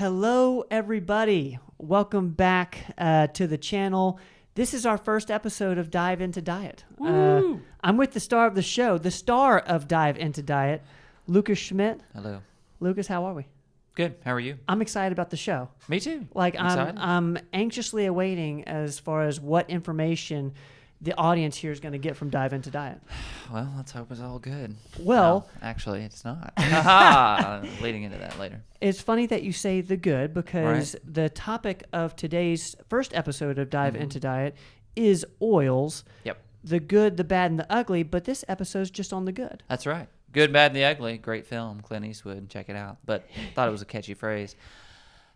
Hello, everybody. Welcome back to the channel. This is our first episode of Dive Into Diet. I'm with the star of the show, the star of Dive Into Diet, Lucas Schmidt. Hello. Lucas, how are we? Good. How are you? I'm excited about the show. Me too. I'm anxiously awaiting as far as what information the audience here is going to get from Dive Into Diet. Well, let's hope it's all good. Well, no, actually, it's not. Leading into that later. It's funny that you say the good because the topic of today's first episode of Dive Into Diet is oils. Yep. The good, the bad, and the ugly, but this episode's just on the good. That's right. Good, Bad, and the Ugly. Great film. Clint Eastwood. Check it out. But thought it was a catchy phrase.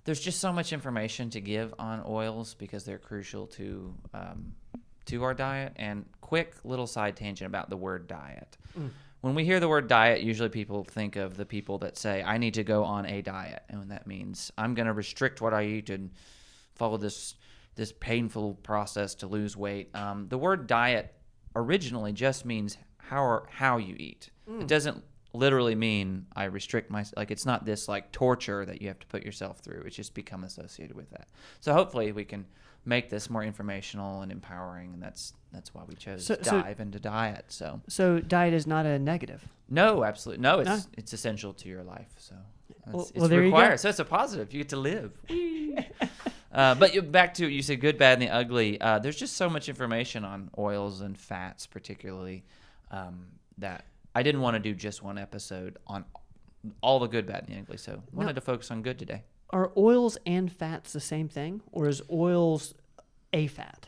There's just so much information to give on oils because they're crucial to our diet. And quick little side tangent about the word diet. When we hear the word diet, usually people think of the people that say, I need to go on a diet. And that means I'm going to restrict what I eat and follow this painful process to lose weight. The word diet originally just means how you eat. It doesn't literally mean I restrict myself. Like, it's not this like torture that you have to put yourself through. It's just become associated with that. So hopefully we can make this more informational and empowering, and that's why we chose Dive Into Diet. So diet is not a negative. No, absolutely no. It's essential to your life. So it's there required. You go. So it's a positive. You get to live. But back to you said good, bad, and the ugly. There's just so much information on oils and fats, particularly, that I didn't want to do just one episode on all the good, bad, and the ugly. So I wanted to focus on good today. Are oils and fats the same thing, or is oils a fat?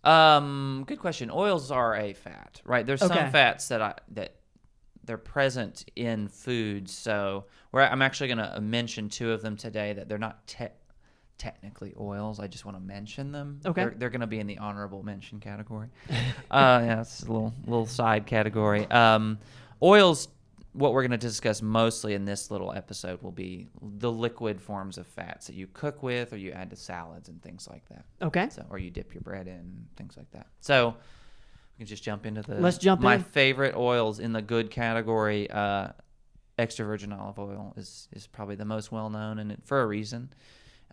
Good question. Oils are a fat, right? There's some fats that they're present in foods. So I'm actually going to mention two of them today that they're not technically oils. I just want to mention them. Okay. They're going to be in the honorable mention category. Yeah, it's a little side category. Oils, what we're going to discuss mostly in this little episode will be the liquid forms of fats that you cook with or you add to salads and things like that. Okay. So, or you dip your bread in, things like that. So we can just jump into Let's jump in. My favorite oils in the good category. Extra virgin olive oil is probably the most well known, and for a reason.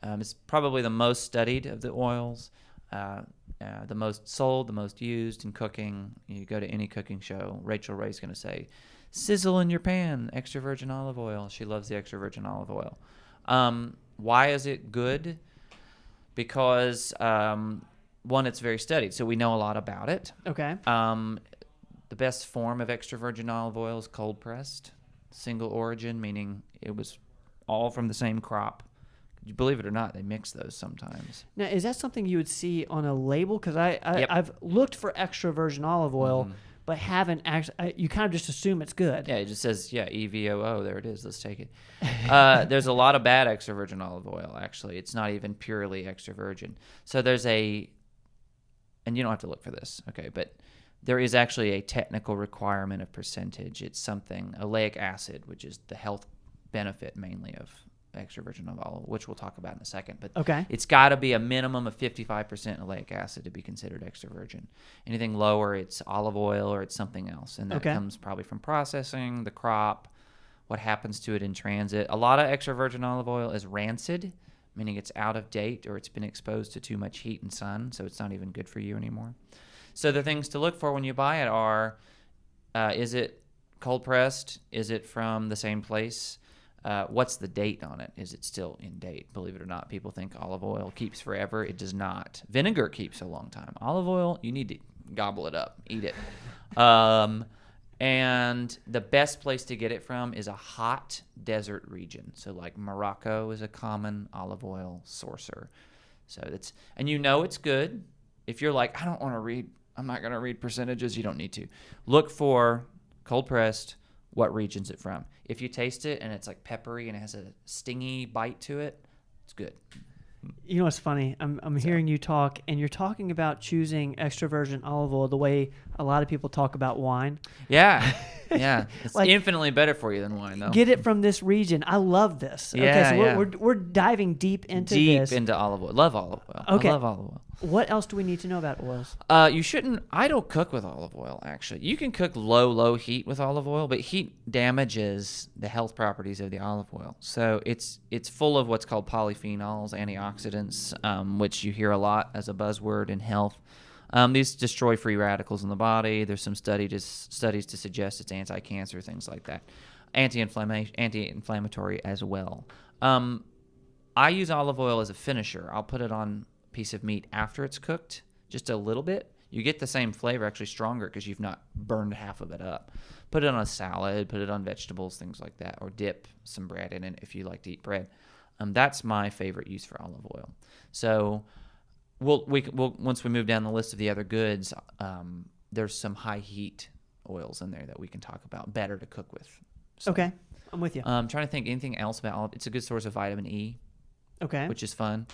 It's probably the most studied of the oils, the most sold, the most used in cooking. You go to any cooking show, Rachel Ray's going to say, sizzle in your pan, extra virgin olive oil. She loves the extra virgin olive oil. Why is it good? Because, one, it's very studied, so we know a lot about it. Okay. The best form of extra virgin olive oil is cold pressed, single origin, meaning it was all from the same crop. You believe it or not, they mix those sometimes. Now, is that something you would see on a label? Because I've looked for extra virgin olive oil, but haven't actually. You kind of just assume it's good. Yeah, it just says, EVOO. There it is. Let's take it. There's a lot of bad extra virgin olive oil, actually. It's not even purely extra virgin. So there's and you don't have to look for this, okay, but there is actually a technical requirement of percentage. It's something, oleic acid, which is the health benefit mainly of extra virgin olive oil, which we'll talk about in a second. But it's got to be a minimum of 55% oleic acid to be considered extra virgin. Anything lower, it's olive oil or it's something else. And that comes probably from processing, the crop, what happens to it in transit. A lot of extra virgin olive oil is rancid, meaning it's out of date or it's been exposed to too much heat and sun, so it's not even good for you anymore. So the things to look for when you buy it are, is it cold pressed? Is it from the same place? What's the date on it? Is it still in date? Believe it or not, people think olive oil keeps forever. It does not. Vinegar keeps a long time. Olive oil, you need to gobble it up, eat it. And the best place to get it from is a hot desert region. So like Morocco is a common olive oil sourcer. So and you know it's good. If you're like, I'm not going to read percentages, you don't need to. Look for cold pressed, what region's it from. If you taste it and it's like peppery and it has a stingy bite to it, it's good. You know what's funny? I'm hearing you talk, and you're talking about choosing extra virgin olive oil the way a lot of people talk about wine. Yeah. It's like, infinitely better for you than wine, though. Get it from this region. I love this. Yeah, so we're diving deep into this. Deep into olive oil. Love olive oil. Okay. I love olive oil. What else do we need to know about oils? You shouldn't. I don't cook with olive oil. Actually, you can cook low heat with olive oil, but heat damages the health properties of the olive oil. So it's full of what's called polyphenols, antioxidants, which you hear a lot as a buzzword in health. These destroy free radicals in the body. There's some studies to suggest it's anti-cancer, things like that. Anti-inflammatory as well. I use olive oil as a finisher. I'll put it on a piece of meat after it's cooked, just a little bit. You get the same flavor, actually stronger, because you've not burned half of it up. Put it on a salad, put it on vegetables, things like that, or dip some bread in it if you like to eat bread. That's my favorite use for olive oil. So we'll once we move down the list of the other goods, there's some high heat oils in there that we can talk about, better to cook with. So, Okay, I'm with you. I'm trying to think anything else about olive. It's a good source of vitamin E, Okay. which is fun.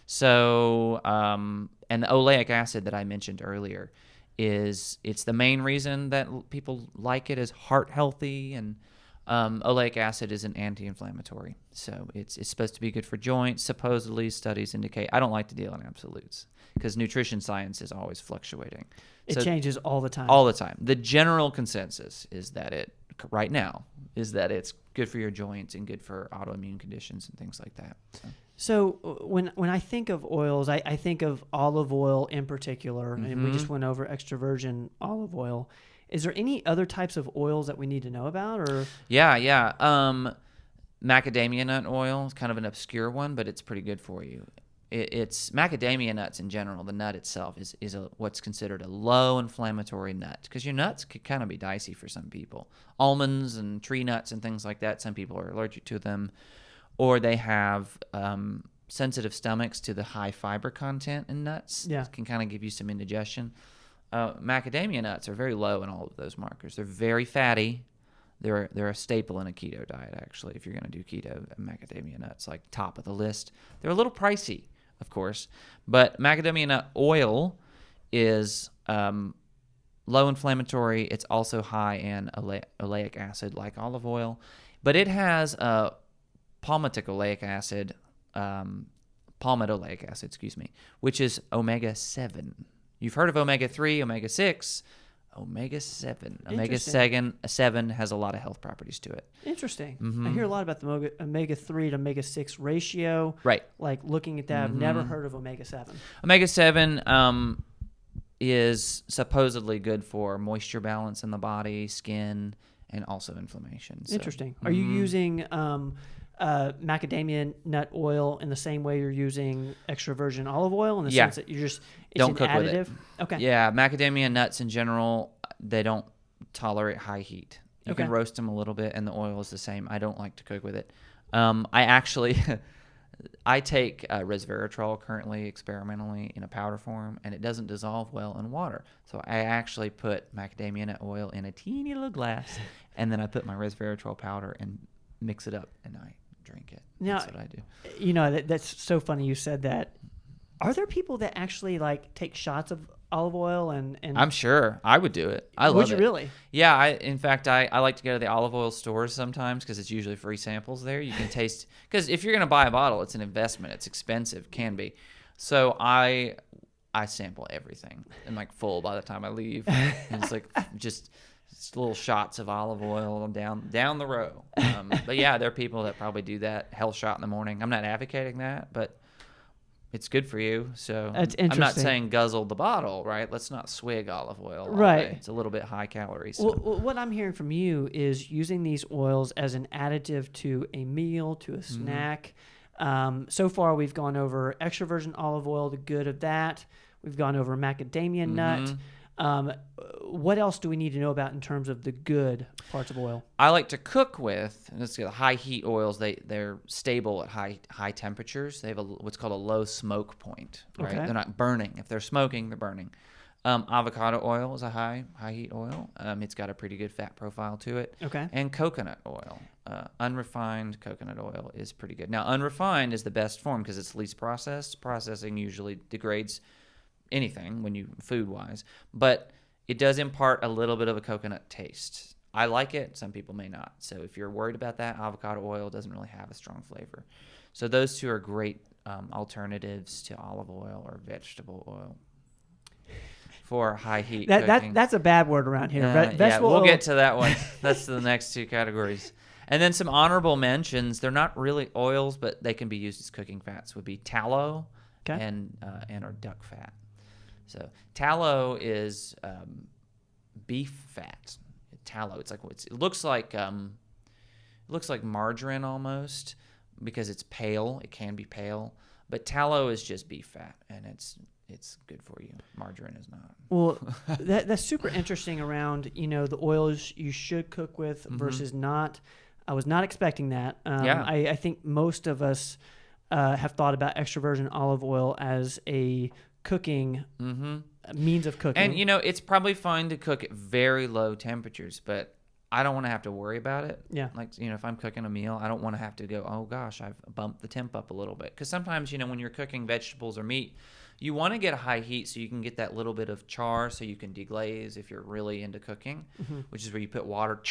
So, and the oleic acid that I mentioned earlier it's the main reason that people like it is heart healthy, and oleic acid is an anti-inflammatory. So it's supposed to be good for joints. Supposedly, studies indicate. I don't like to deal in absolutes because nutrition science is always fluctuating. It changes all the time. All the time. The general consensus is that right now is that it's good for your joints and good for autoimmune conditions and things like that. So when I think of oils, I think of olive oil in particular, and we just went over extra virgin olive oil. Is there any other types of oils that we need to know about? Or Yeah. Macadamia nut oil is kind of an obscure one, but it's pretty good for you. It's macadamia nuts in general. The nut itself is what's considered a low inflammatory nut, because your nuts could kind of be dicey for some people. Almonds and tree nuts and things like that, some people are allergic to them, or they have sensitive stomachs to the high fiber content in nuts. Yeah. It can kind of give you some indigestion. Macadamia nuts are very low in all of those markers. They're very fatty. They're a staple in a keto diet, actually. If you're going to do keto, macadamia nuts, like top of the list. They're a little pricey, of course, but macadamia nut oil is low inflammatory. It's also high in oleic acid, like olive oil, but it has palmitic oleic acid, palmitoleic acid, which is omega-7. You've heard of omega-3, omega-6, omega-7. Omega-7 has a lot of health properties to it. Interesting. I hear a lot about the omega-3 to omega-6 ratio. Right. Like looking at that, I've never heard of omega-7. Omega-7 is supposedly good for moisture balance in the body, skin, and also inflammation. So, Interesting. Are you using macadamia nut oil in the same way you're using extra virgin olive oil, in the sense that it's don't an cook additive? with it. Okay. Yeah, macadamia nuts in general, they don't tolerate high heat. You Okay. can roast them a little bit, and the oil is the same. I don't like to cook with it. I actually, I take resveratrol currently experimentally in a powder form, and it doesn't dissolve well in water. So I actually put macadamia nut oil in a teeny little glass, and then I put my resveratrol powder and mix it up, and I drink it. Now, that's what I do. You know, that's so funny you said that. Are there people that actually like take shots of olive oil and I'm sure I would do it. I love it. Would you really? Yeah. In fact, I like to go to the olive oil stores sometimes because it's usually free samples there. You can taste, because if you're going to buy a bottle, it's an investment. It's expensive, can be. So I sample everything. I'm like full by the time I leave. And it's like just little shots of olive oil down the row. But yeah, there are people that probably do that health shot in the morning. I'm not advocating that, but it's good for you. So That's I'm not interesting. saying guzzle the bottle, right? Let's not swig olive oil. all Right. day. It's a little bit high calories. So. Well, what I'm hearing from you is using these oils as an additive to a meal, to a snack. So far, we've gone over extra virgin olive oil, the good of that. We've gone over macadamia nut. What else do we need to know about in terms of the good parts of oil? I like to cook with, and let's get the high heat oils. They're stable at high temperatures. They have what's called a low smoke point. Right? Okay. They're not burning. If they're smoking, they're burning. Avocado oil is a high heat oil. It's got a pretty good fat profile to it. Okay. And coconut oil, unrefined coconut oil is pretty good. Now, unrefined is the best form because it's least processed. Processing usually degrades anything when you food-wise, but it does impart a little bit of a coconut taste. I like it. Some people may not. So if you're worried about that, avocado oil doesn't really have a strong flavor. So those two are great alternatives to olive oil or vegetable oil for high heat That cooking. that's a bad word around here. Yeah, Vegetable we'll oil. get to that one. That's the next two categories. And then some honorable mentions. They're not really oils, but they can be used as cooking fats. Would be tallow and or duck fat. So tallow is beef fat. Tallow. It looks like margarine almost because it's pale. It can be pale, but tallow is just beef fat, and it's good for you. Margarine is not. Well, that's super interesting around, the oils you should cook with versus not. I was not expecting that. I think most of us have thought about extra virgin olive oil as a cooking means of cooking. And, it's probably fine to cook at very low temperatures, but I don't want to have to worry about it. Yeah. Like, if I'm cooking a meal, I don't want to have to go, oh, gosh, I've bumped the temp up a little bit. Because sometimes, when you're cooking vegetables or meat, you want to get a high heat so you can get that little bit of char so you can deglaze if you're really into cooking, which is where you put water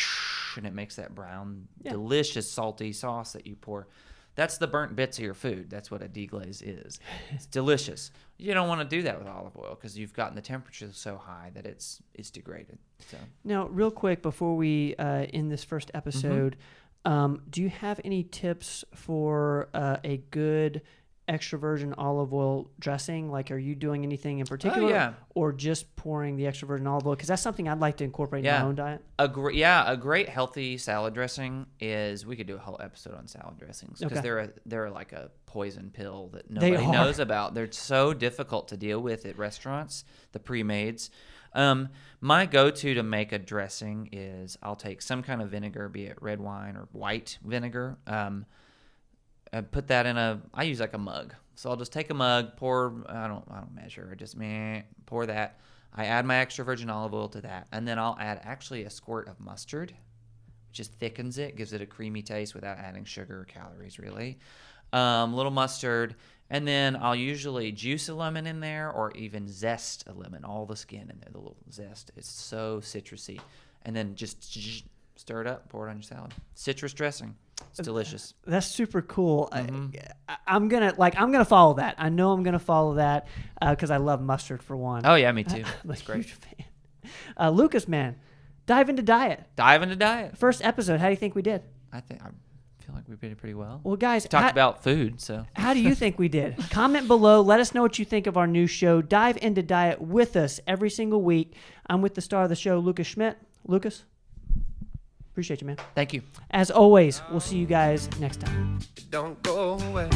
and it makes that brown, delicious, salty sauce that you pour. That's the burnt bits of your food. That's what a deglaze is. It's delicious. You don't want to do that with olive oil because you've gotten the temperature so high that it's degraded. So now, real quick before we end this first episode, do you have any tips for a good extra virgin olive oil dressing? Like, are you doing anything in particular, or just pouring the extra virgin olive oil? Because that's something I'd like to incorporate in my own diet. A great healthy salad dressing is. We could do a whole episode on salad dressings because they're like a poison pill that nobody knows about. They're so difficult to deal with at restaurants. The pre-mades. My go-to to make a dressing is I'll take some kind of vinegar, be it red wine or white vinegar. I put that I use like a mug. So I'll just take a mug, pour, I don't measure, I just pour that. I add my extra virgin olive oil to that. And then I'll add actually a squirt of mustard, which just thickens it, gives it a creamy taste without adding sugar or calories really. Little mustard. And then I'll usually juice a lemon in there or even zest a lemon, all the skin in there, the little zest. It's so citrusy. And then just stir it up, pour it on your salad. Citrus dressing. It's delicious. That's super cool. I'm gonna follow that. I know I'm gonna follow that because I love mustard for one. Oh yeah, me too. That's great. Huge fan. Lucas, man, dive into diet. First episode. How do you think we did? I feel like we did pretty well. Well, guys, talked about food. So how do you think we did? Comment below. Let us know what you think of our new show. Dive into diet with us every single week. I'm with the star of the show, Lucas Schmidt. Lucas. Appreciate you, man. Thank you. As always, we'll see you guys next time. Don't go away.